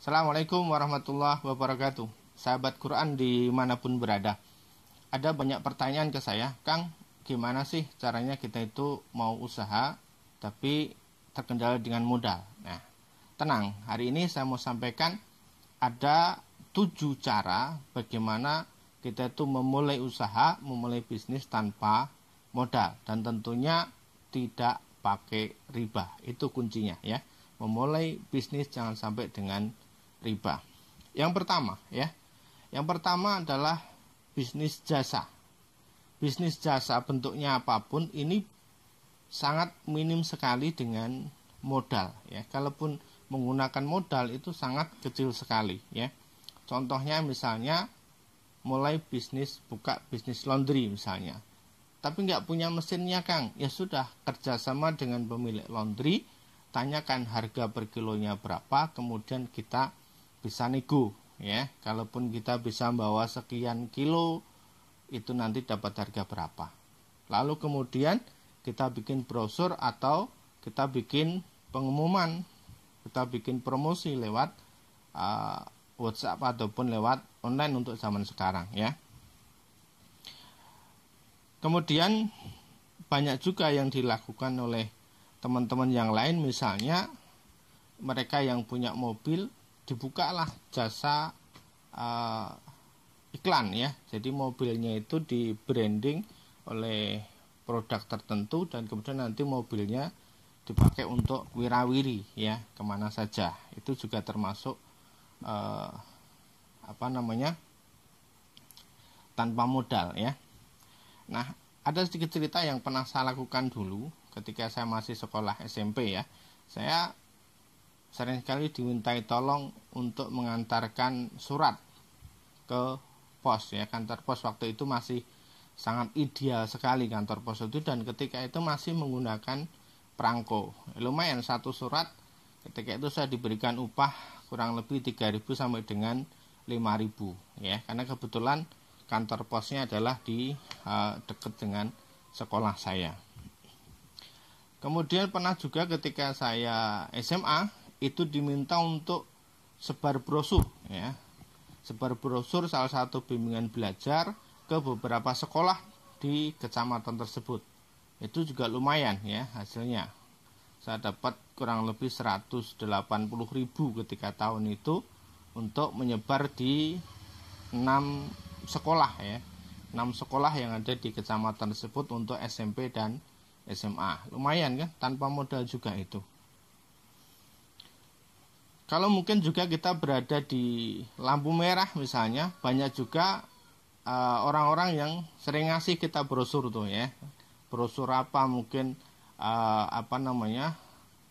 Assalamualaikum warahmatullahi wabarakatuh. Sahabat Quran dimanapun berada. Ada banyak pertanyaan ke saya, Kang, gimana sih caranya kita itu mau usaha tapi terkendala dengan modal? Nah, tenang, hari ini saya mau sampaikan ada 7 cara bagaimana kita itu memulai usaha, memulai bisnis tanpa modal. Dan tentunya tidak pakai riba, itu kuncinya ya. Memulai bisnis jangan sampai dengan riba. Yang pertama adalah bisnis jasa. Bisnis jasa bentuknya apapun ini sangat minim sekali dengan modal ya. Kalaupun menggunakan modal itu sangat kecil sekali ya. Contohnya misalnya mulai buka bisnis laundry misalnya. Tapi nggak punya mesinnya, Kang. Ya sudah, kerjasama dengan pemilik laundry, tanyakan harga per kilonya berapa, kemudian kita bisa nego ya. Kalaupun kita bisa bawa sekian kilo, itu nanti dapat harga berapa. Lalu kemudian kita bikin brosur atau kita bikin pengumuman, kita bikin promosi lewat WhatsApp ataupun lewat online untuk zaman sekarang ya. Kemudian banyak juga yang dilakukan oleh teman-teman yang lain, misalnya mereka yang punya mobil, dibukalah jasa iklan ya. Jadi mobilnya itu di branding oleh produk tertentu dan kemudian nanti mobilnya dipakai untuk wirawiri ya, kemana saja. Itu juga termasuk tanpa modal ya. Nah, ada sedikit cerita yang pernah saya lakukan dulu ketika saya masih sekolah SMP ya. Saya sering sekali dimintai tolong untuk mengantarkan surat ke pos ya. Kantor pos waktu itu masih sangat ideal sekali kantor pos itu, dan ketika itu masih menggunakan perangko. Lumayan satu surat ketika itu saya diberikan upah kurang lebih 3.000 sampai dengan 5.000 ya, karena kebetulan kantor posnya adalah di dekat dengan sekolah saya. Kemudian pernah juga ketika saya SMA itu diminta untuk sebar brosur ya. Sebar brosur salah satu bimbingan belajar ke beberapa sekolah di kecamatan tersebut. Itu juga lumayan ya hasilnya. Saya dapat kurang lebih 180.000 ketika tahun itu untuk menyebar di 6 sekolah ya. 6 sekolah yang ada di kecamatan tersebut untuk SMP dan SMA. Lumayan kan, tanpa modal juga itu. Kalau mungkin juga kita berada di lampu merah misalnya, banyak juga orang-orang yang sering ngasih kita brosur tuh ya. Brosur apa mungkin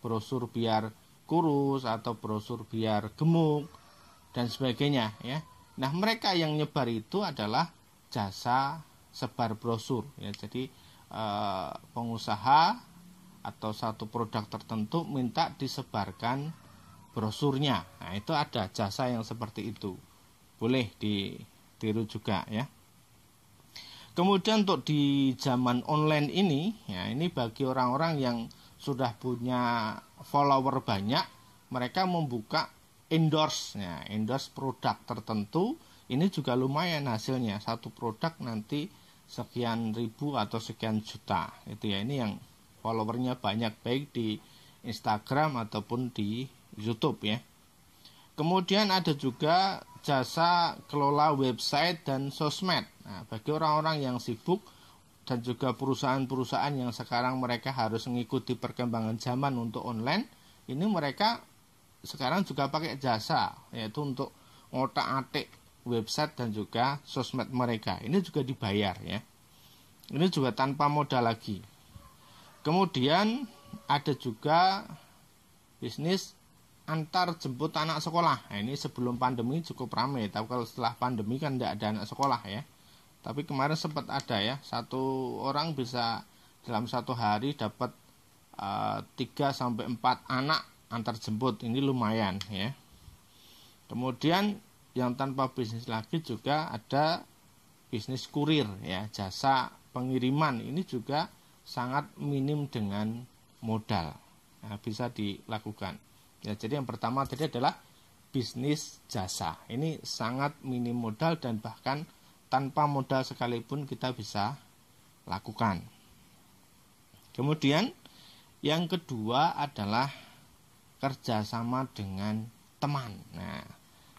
brosur biar kurus atau brosur biar gemuk dan sebagainya ya. Nah, mereka yang nyebar itu adalah jasa sebar brosur ya. Jadi pengusaha atau satu produk tertentu minta disebarkan brosurnya. Nah, itu ada jasa yang seperti itu. Boleh ditiru juga ya. Kemudian untuk di zaman online ini ya, ini bagi orang-orang yang sudah punya follower banyak, mereka membuka endorse ya, endorse produk tertentu. Ini juga lumayan hasilnya. Satu produk nanti sekian ribu atau sekian juta. Itu ya, ini yang followernya banyak baik di Instagram ataupun di YouTube ya. Kemudian ada juga jasa kelola website dan sosmed. Nah, bagi orang-orang yang sibuk dan juga perusahaan-perusahaan yang sekarang mereka harus mengikuti perkembangan zaman untuk online, ini mereka sekarang juga pakai jasa, yaitu untuk ngotak-atik website dan juga sosmed mereka. Ini juga dibayar ya. Ini juga tanpa modal lagi. Kemudian ada juga bisnis antar jemput anak sekolah. Nah, ini sebelum pandemi cukup ramai, tapi kalau setelah pandemi kan tidak ada anak sekolah ya. Tapi kemarin sempat ada ya, satu orang bisa dalam satu hari dapat 3-4 anak antar jemput. Ini lumayan ya. Kemudian yang tanpa bisnis lagi juga ada bisnis kurir ya, jasa pengiriman. Ini juga sangat minim dengan modal. Nah, bisa dilakukan. Ya, jadi yang pertama tadi adalah bisnis jasa. Ini sangat minim modal dan bahkan tanpa modal sekalipun kita bisa lakukan. Kemudian yang kedua adalah kerjasama dengan teman. Nah,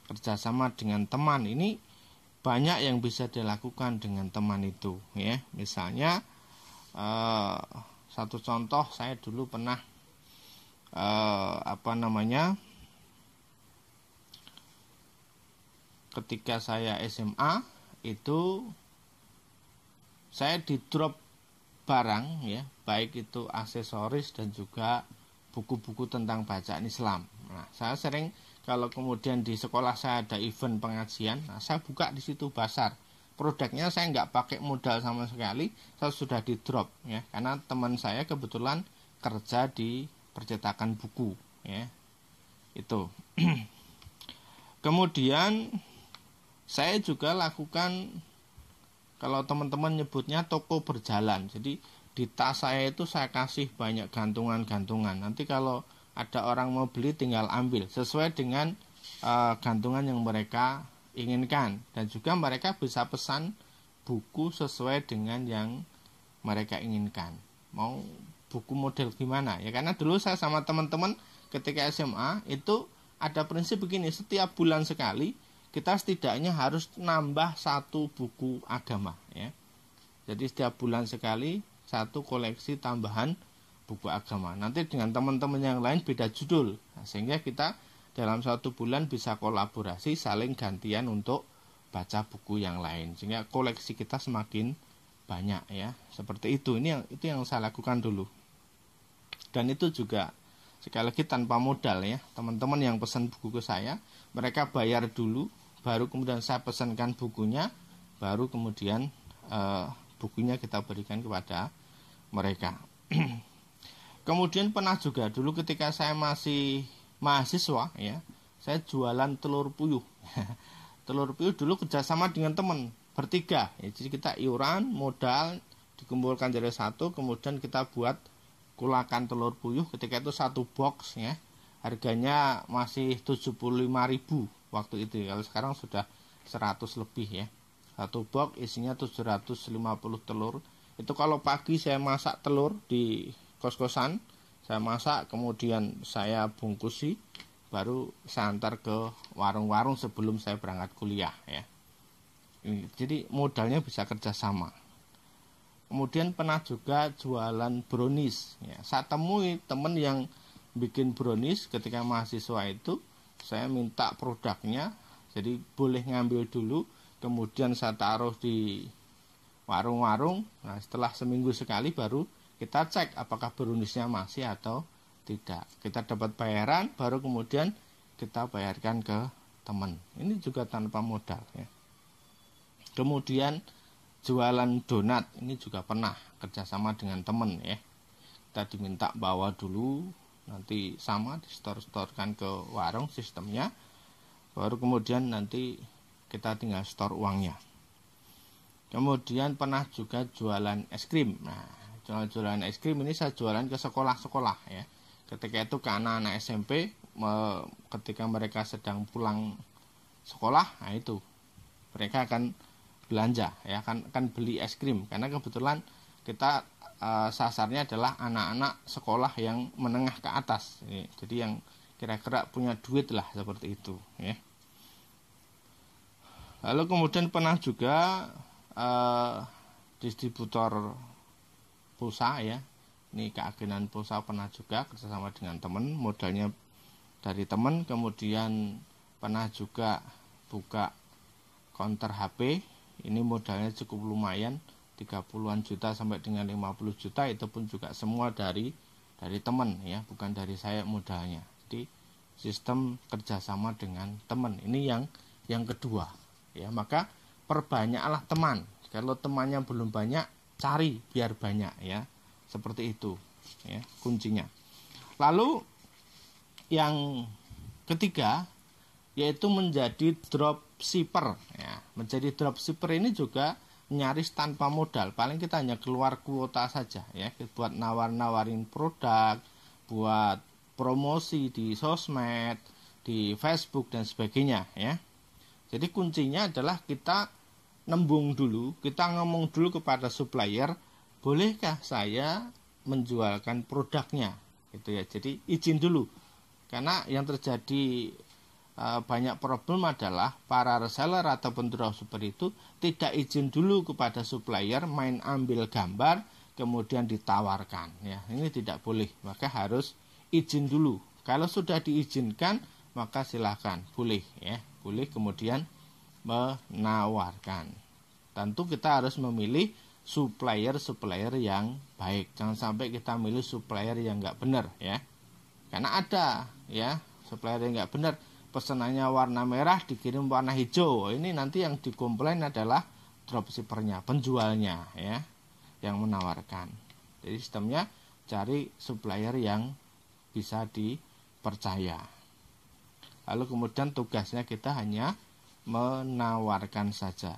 kerjasama dengan teman ini banyak yang bisa dilakukan dengan teman itu, ya. Misalnya satu contoh, saya dulu pernah ketika saya SMA itu saya di drop barang, ya, baik itu aksesoris dan juga buku-buku tentang bacaan Islam. Nah, saya sering kalau kemudian di sekolah saya ada event pengajian, nah, saya buka di situ pasar. Produknya saya nggak pakai modal sama sekali, saya sudah di drop, ya, karena teman saya kebetulan kerja di percetakan buku, ya, itu. Kemudian saya juga lakukan, kalau teman-teman nyebutnya toko berjalan. Jadi di tas saya itu saya kasih banyak gantungan-gantungan. Nanti kalau ada orang mau beli tinggal ambil sesuai dengan gantungan yang mereka inginkan, dan juga mereka bisa pesan buku sesuai dengan yang mereka inginkan. Mau buku model gimana, ya, karena dulu saya sama teman-teman ketika SMA itu ada prinsip begini, setiap bulan sekali kita setidaknya harus nambah satu buku agama, ya. Jadi setiap bulan sekali satu koleksi tambahan buku agama. Nanti dengan teman-teman yang lain beda judul, nah, sehingga kita dalam satu bulan bisa kolaborasi, saling gantian untuk baca buku yang lain, sehingga koleksi kita semakin banyak, ya. Seperti itu. Itu yang saya lakukan dulu. Dan itu juga sekali lagi tanpa modal, ya. Teman-teman yang pesan buku ke saya, mereka bayar dulu, baru kemudian saya pesankan bukunya, baru kemudian bukunya kita berikan kepada mereka. Kemudian pernah juga dulu ketika saya masih mahasiswa, ya, saya jualan telur puyuh. Telur puyuh dulu kerjasama dengan teman bertiga, ya. Jadi kita iuran modal dikumpulkan jadi satu, kemudian kita buat kulakan telur puyuh. Ketika itu satu box, ya, harganya masih 75.000 waktu itu. Kalau sekarang sudah 100 lebih, ya. Satu box isinya 750 telur. Itu kalau pagi saya masak telur di kos-kosan, saya masak, kemudian saya bungkusi, baru saya antar ke warung-warung sebelum saya berangkat kuliah, ya. Jadi modalnya bisa kerjasama. Kemudian pernah juga jualan brownies, ya. Saya temui teman yang bikin brownies ketika mahasiswa itu, saya minta produknya, jadi boleh ngambil dulu, kemudian saya taruh di warung-warung. Nah, setelah seminggu sekali baru kita cek apakah browniesnya masih atau tidak. Kita dapat bayaran, baru kemudian kita bayarkan ke teman. Ini juga tanpa modal, ya. Kemudian jualan donat, ini juga pernah kerjasama dengan teman, ya. Kita diminta bawa dulu, nanti sama di store-storekan ke warung sistemnya, baru kemudian nanti kita tinggal store uangnya. Kemudian pernah juga jualan es krim. Nah, jualan es krim ini saya jualan ke sekolah-sekolah, ya. Ketika itu ke anak-anak SMP, ketika mereka sedang pulang sekolah, nah itu mereka akan belanja, ya, kan beli es krim, karena kebetulan kita sasarnya adalah anak-anak sekolah yang menengah ke atas, ya. Jadi yang kira-kira punya duit lah, seperti itu, ya. Lalu kemudian pernah juga distributor pulsa, ya. Ini keagenan pulsa pernah juga kerjasama dengan teman, modalnya dari teman. Kemudian pernah juga buka counter HP, ini modalnya cukup lumayan, 30-an juta sampai dengan 50 juta, itu pun juga semua dari teman, ya, bukan dari saya modalnya. Jadi sistem kerjasama dengan teman, ini yang kedua, ya. Maka perbanyaklah teman. Kalau temannya belum banyak, cari biar banyak, ya. Seperti itu, ya, kuncinya. Lalu yang ketiga yaitu menjadi dropshipper, ya. Menjadi dropshipper ini juga nyaris tanpa modal. Paling kita hanya keluar kuota saja, ya, buat nawar-nawarin produk, buat promosi di sosmed, di Facebook dan sebagainya ya. Jadi kuncinya adalah kita nembung dulu, kita ngomong dulu kepada supplier, bolehkah saya menjualkan produknya gitu ya. Jadi izin dulu. Karena yang terjadi banyak problem adalah para reseller ataupun dropshipper itu tidak izin dulu kepada supplier, main ambil gambar kemudian ditawarkan ya. Ini tidak boleh, maka harus izin dulu. Kalau sudah diizinkan maka silakan, boleh ya, boleh kemudian menawarkan. Tentu kita harus memilih supplier yang baik. Jangan sampai kita milih supplier yang nggak benar ya. Karena ada ya supplier yang nggak benar, pesanannya warna merah dikirim warna hijau. Ini nanti yang dikomplain adalah dropshippernya, penjualnya ya, yang menawarkan. Jadi sistemnya cari supplier yang bisa dipercaya. Lalu kemudian tugasnya kita hanya menawarkan saja.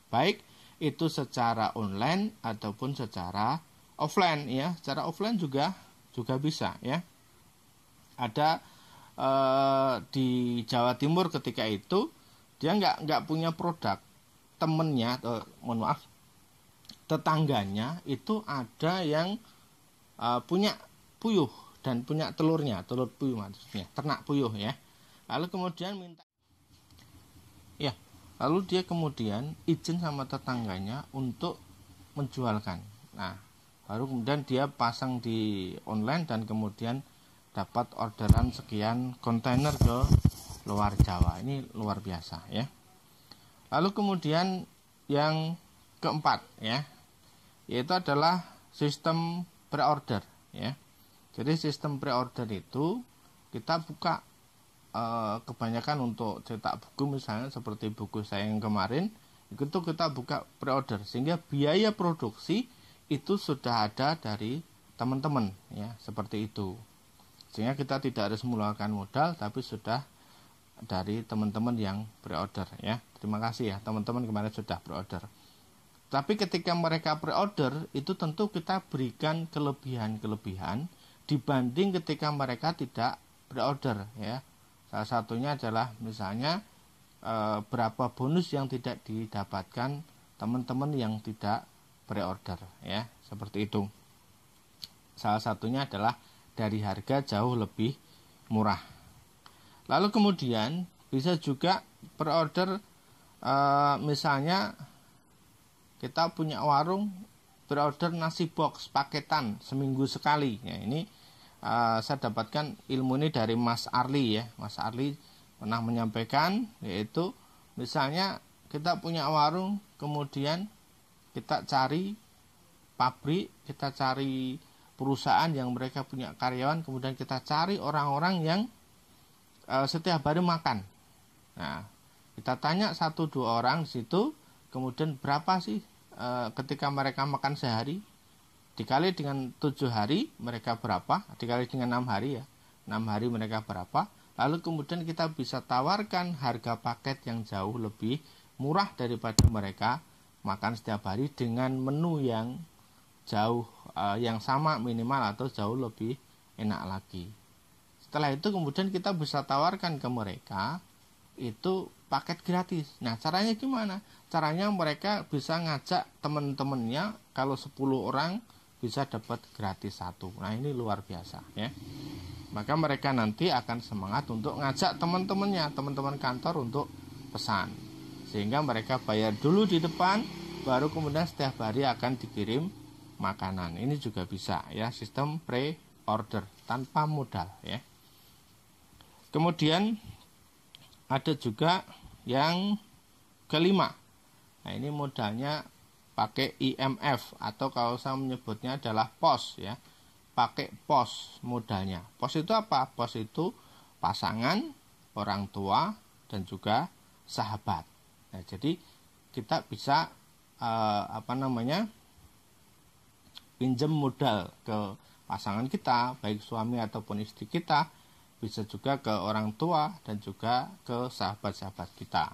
Baik itu secara online ataupun secara offline ya. Secara offline juga bisa ya. Ada di Jawa Timur ketika itu dia nggak punya produk, temennya tetangganya itu ada yang punya puyuh dan punya telurnya, telur puyuh maksudnya, ternak puyuh ya. Lalu kemudian lalu dia kemudian izin sama tetangganya untuk menjualkan. Nah, baru kemudian dia pasang di online dan kemudian dapat orderan sekian kontainer ke luar Jawa. Ini luar biasa ya. Lalu kemudian yang keempat ya, yaitu adalah sistem pre-order ya. Jadi sistem pre-order itu kita buka kebanyakan untuk cetak buku misalnya seperti buku saya yang kemarin itu kita buka pre-order sehingga biaya produksi itu sudah ada dari teman-teman ya, seperti itu, sehingga kita tidak harus mengeluarkan modal tapi sudah dari teman-teman yang pre-order ya. Terima kasih ya teman-teman kemarin sudah pre-order. Tapi ketika mereka pre-order itu tentu kita berikan kelebihan dibanding ketika mereka tidak pre-order ya. Salah satunya adalah misalnya berapa bonus yang tidak didapatkan teman-teman yang tidak pre-order ya, seperti itu. Salah satunya adalah dari harga jauh lebih murah. Lalu kemudian bisa juga pre-order misalnya kita punya warung pre-order nasi box paketan seminggu sekali ya. Ini saya dapatkan ilmu ini dari Mas Arli ya. Mas Arli pernah menyampaikan, yaitu misalnya kita punya warung, kemudian kita cari pabrik, kita cari perusahaan yang mereka punya karyawan, kemudian kita cari orang-orang yang setiap hari makan. Nah, kita tanya 1-2 orang di situ, kemudian berapa sih ketika mereka makan sehari? Dikali dengan 7 hari mereka berapa, dikali dengan 6 hari ya, 6 hari mereka berapa. Lalu kemudian kita bisa tawarkan harga paket yang jauh lebih murah daripada mereka makan setiap hari dengan menu yang jauh yang sama minimal atau jauh lebih enak lagi. Setelah itu kemudian kita bisa tawarkan ke mereka itu paket gratis. Nah, caranya gimana? Caranya mereka bisa ngajak teman-temannya, kalau 10 orang bisa dapat gratis 1. Nah, ini luar biasa ya. Maka mereka nanti akan semangat untuk ngajak teman-temannya, teman-teman kantor untuk pesan. Sehingga mereka bayar dulu di depan, baru kemudian setiap hari akan dikirim makanan. Ini juga bisa ya, sistem pre-order tanpa modal ya. Kemudian ada juga yang kelima. Nah, ini modalnya pakai IMF atau kalau saya menyebutnya adalah POS ya. Pakai POS modalnya. POS itu apa? POS itu pasangan, orang tua dan juga sahabat. Nah, jadi kita bisa pinjam modal ke pasangan kita, baik suami ataupun istri kita, bisa juga ke orang tua dan juga ke sahabat-sahabat kita.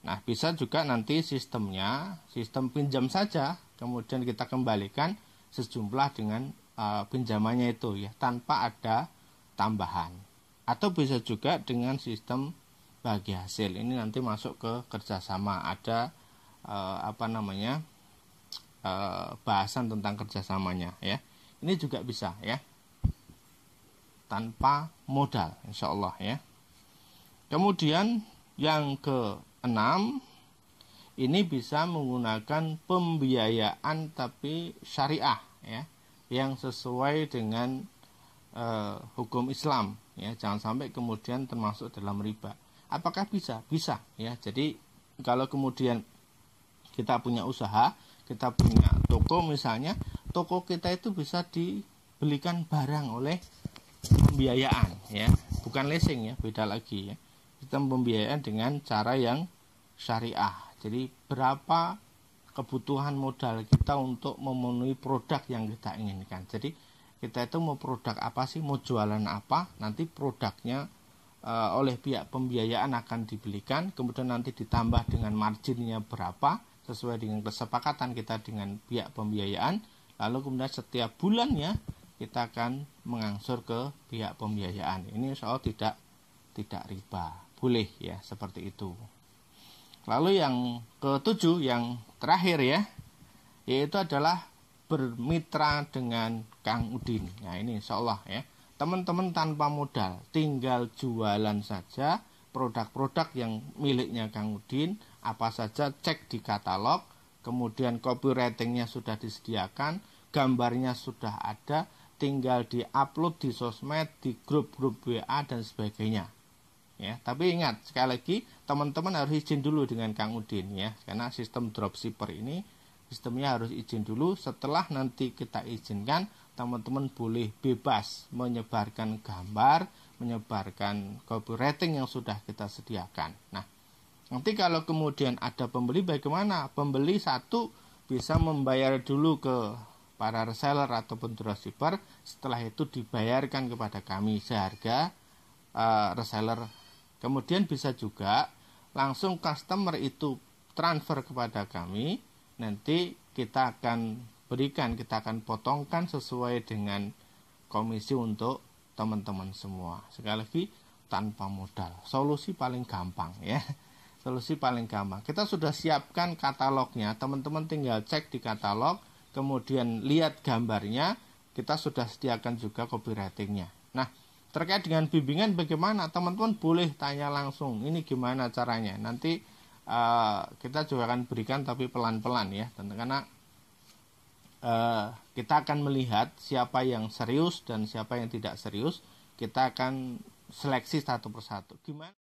Nah, bisa juga nanti sistemnya, sistem pinjam saja, kemudian kita kembalikan sejumlah dengan pinjamannya itu ya, tanpa ada tambahan. atau bisa juga dengan sistem bagi hasil. Ini nanti masuk ke kerjasama, ada bahasan tentang kerjasamanya ya. Ini juga bisa ya, tanpa modal insya Allah ya. Kemudian yang keenam, ini bisa menggunakan pembiayaan tapi syariah ya, yang sesuai dengan hukum Islam ya, jangan sampai kemudian termasuk dalam riba. Apakah bisa? Bisa ya. Jadi kalau kemudian kita punya usaha, kita punya toko misalnya, toko kita itu bisa dibelikan barang oleh pembiayaan ya, bukan leasing ya, beda lagi ya. Sistem pembiayaan dengan cara yang syariah. Jadi berapa kebutuhan modal kita untuk memenuhi produk yang kita inginkan. Jadi kita itu mau produk apa sih, mau jualan apa, nanti produknya oleh pihak pembiayaan akan dibelikan, kemudian nanti ditambah dengan marginnya berapa sesuai dengan kesepakatan kita dengan pihak pembiayaan, lalu kemudian setiap bulannya kita akan mengangsur ke pihak pembiayaan. Ini soal tidak riba, boleh ya seperti itu. Lalu yang ketujuh, yang terakhir ya, yaitu adalah bermitra dengan Kang Udin. Nah ini insya Allah ya, teman-teman tanpa modal, tinggal jualan saja produk-produk yang miliknya Kang Udin, apa saja cek di katalog, kemudian copywritingnya sudah disediakan, gambarnya sudah ada, tinggal di-upload di sosmed, di grup-grup WA dan sebagainya. Ya, tapi ingat sekali lagi, teman-teman harus izin dulu dengan Kang Udin ya, karena sistem dropshipper ini sistemnya harus izin dulu. Setelah nanti kita izinkan, teman-teman boleh bebas menyebarkan gambar, menyebarkan copywriting yang sudah kita sediakan. Nah, nanti kalau kemudian ada pembeli, bagaimana? Pembeli satu bisa membayar dulu ke para reseller ataupun dropshipper, setelah itu dibayarkan kepada kami seharga reseller. Kemudian bisa juga langsung customer itu transfer kepada kami, nanti kita akan berikan, kita akan potongkan sesuai dengan komisi untuk teman-teman semua. Sekali lagi, tanpa modal, solusi paling gampang ya, solusi paling gampang. Kita sudah siapkan katalognya, teman-teman tinggal cek di katalog, kemudian lihat gambarnya, kita sudah sediakan juga copywritingnya. Nah, terkait dengan bimbingan bagaimana, teman-teman boleh tanya langsung, ini gimana caranya. Nanti kita juga akan berikan tapi pelan-pelan ya, karena kita akan melihat siapa yang serius dan siapa yang tidak serius. Kita akan seleksi satu persatu. Gimana?